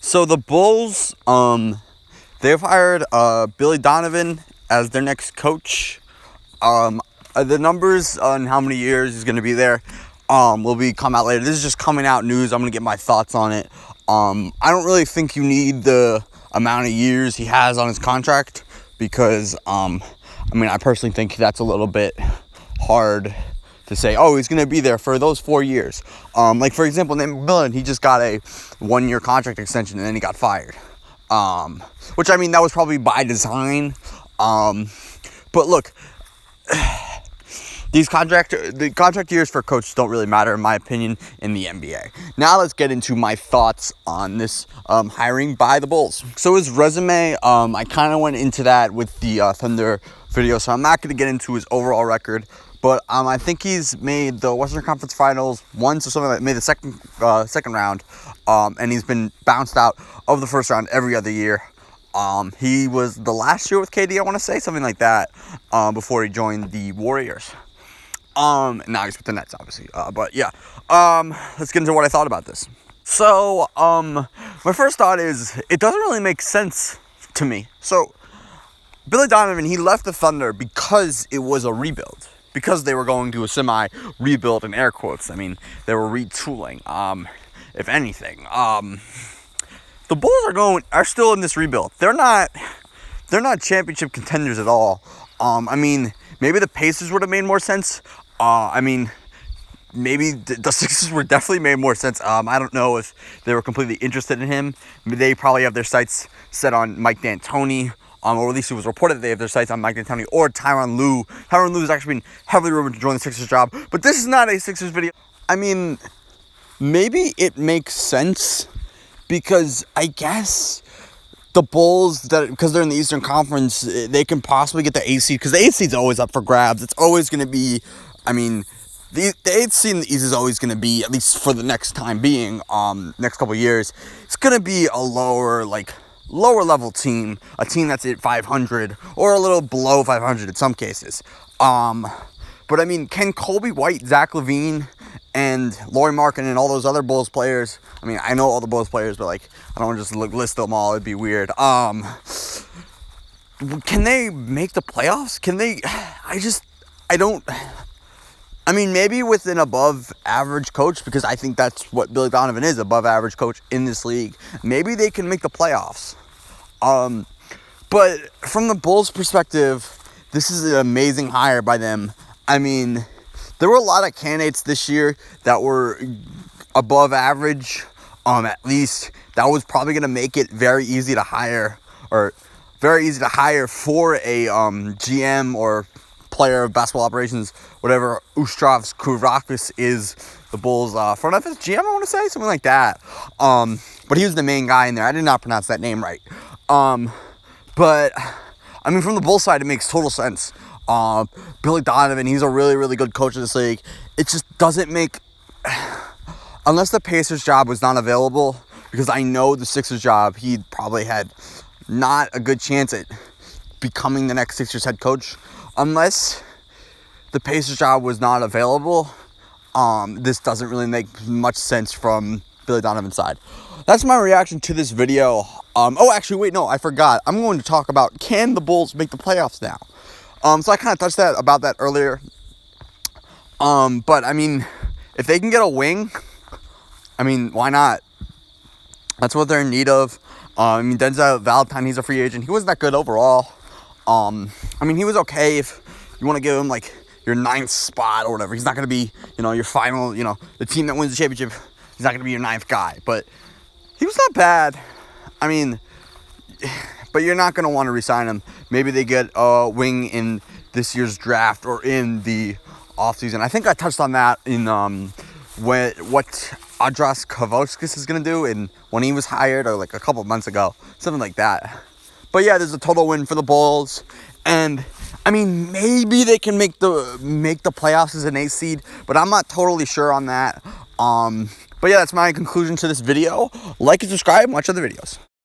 So the Bulls, they've hired Billy Donovan as their next coach. The numbers on how many years he's going to be there will come out later. This is just coming out news. I'm going to get my thoughts on it. I don't really think you need the amount of years he has on his contract because, I personally think that's a little bit hard to say, oh, he's going to be there for those 4 years. Like, for example, Nate McMillan, he just got a 1-year contract extension and then he got fired. Which, that was probably by design. But look, the contract years for coaches don't really matter, in my opinion, in the NBA. Now let's get into my thoughts on this hiring by the Bulls. So his resume, I kind of went into that with the Thunder video, so I'm not going to get into his overall record. But I think he's made the Western Conference Finals once or something like that, made the second round, and he's been bounced out of the first round every other year. He was the last year with KD, I want to say, something like that, before he joined the Warriors. Now he's with the Nets, obviously. But yeah, let's get into what I thought about this. So, my first thought is, it doesn't really make sense to me. So, Billy Donovan, he left the Thunder because it was a rebuild. Because they were going to a semi-rebuild in air quotes. They were retooling, if anything. The Bulls are still in this rebuild. They're not championship contenders at all. Maybe the Pacers would have made more sense. Maybe the Sixers would definitely made more sense. I don't know if they were completely interested in him. They probably have their sights set on Mike D'Antoni. Or at least it was reported that they have their sights on Mike D'Antoni or Tyronn Lue. Tyronn Lue has actually been heavily rumored to join the Sixers job. But this is not a Sixers video. Maybe it makes sense because I guess the Bulls, because they're in the Eastern Conference, they can possibly get the 8th seed. Because the 8th seed's always up for grabs. It's always going to be, the 8th seed in the East is always going to be, at least for the next time being, next couple years, it's going to be a lower level team, a team that's at 500 or a little below 500 in some cases. But can Kobe White, Zach LaVine, and Lauri Markkanen and all those other Bulls players, I know all the Bulls players, but I don't want to just list them all, it'd be weird. Can they make the playoffs? Can they? I don't. Maybe with an above average coach, because I think that's what Billy Donovan is, above average coach in this league. Maybe they can make the playoffs. But from the Bulls' perspective, this is an amazing hire by them. There were a lot of candidates this year that were above average. At least that was probably going to make it very easy to hire, or very easy to hire for a GM or player of basketball operations, whatever Ustrovs Kourakis is, the Bulls front office GM, I want to say, something like that. But he was the main guy in there. I did not pronounce that name right. But from the Bulls side, it makes total sense. Billy Donovan, he's a really, really good coach of this league. It just doesn't make, unless the Pacers job was not available, because I know the Sixers job, he probably had not a good chance at becoming the next Sixers head coach. Unless the Pacers job was not available, this doesn't really make much sense from Billy Donovan's side. That's my reaction to this video. Actually, wait, no, I forgot. I'm going to talk about, can the Bulls make the playoffs now? So I kind of touched about that earlier. But if they can get a wing, why not? That's what they're in need of. Denzel Valentine, he's a free agent. He wasn't that good overall. He was okay if you want to give him your 9th spot or whatever. He's not going to be, your final, the team that wins the championship. He's not going to be your 9th guy, but he was not bad. But you're not going to want to re-sign him. Maybe they get a wing in this year's draft or in the offseason. I think I touched on that in what Andras Kavouskis is going to do when he was hired, or a couple of months ago, something like that. But yeah, there's a total win for the Bulls, and maybe they can make the playoffs as an 8th seed, but I'm not totally sure on that. But yeah, that's my conclusion to this video. Like and subscribe, and watch other videos.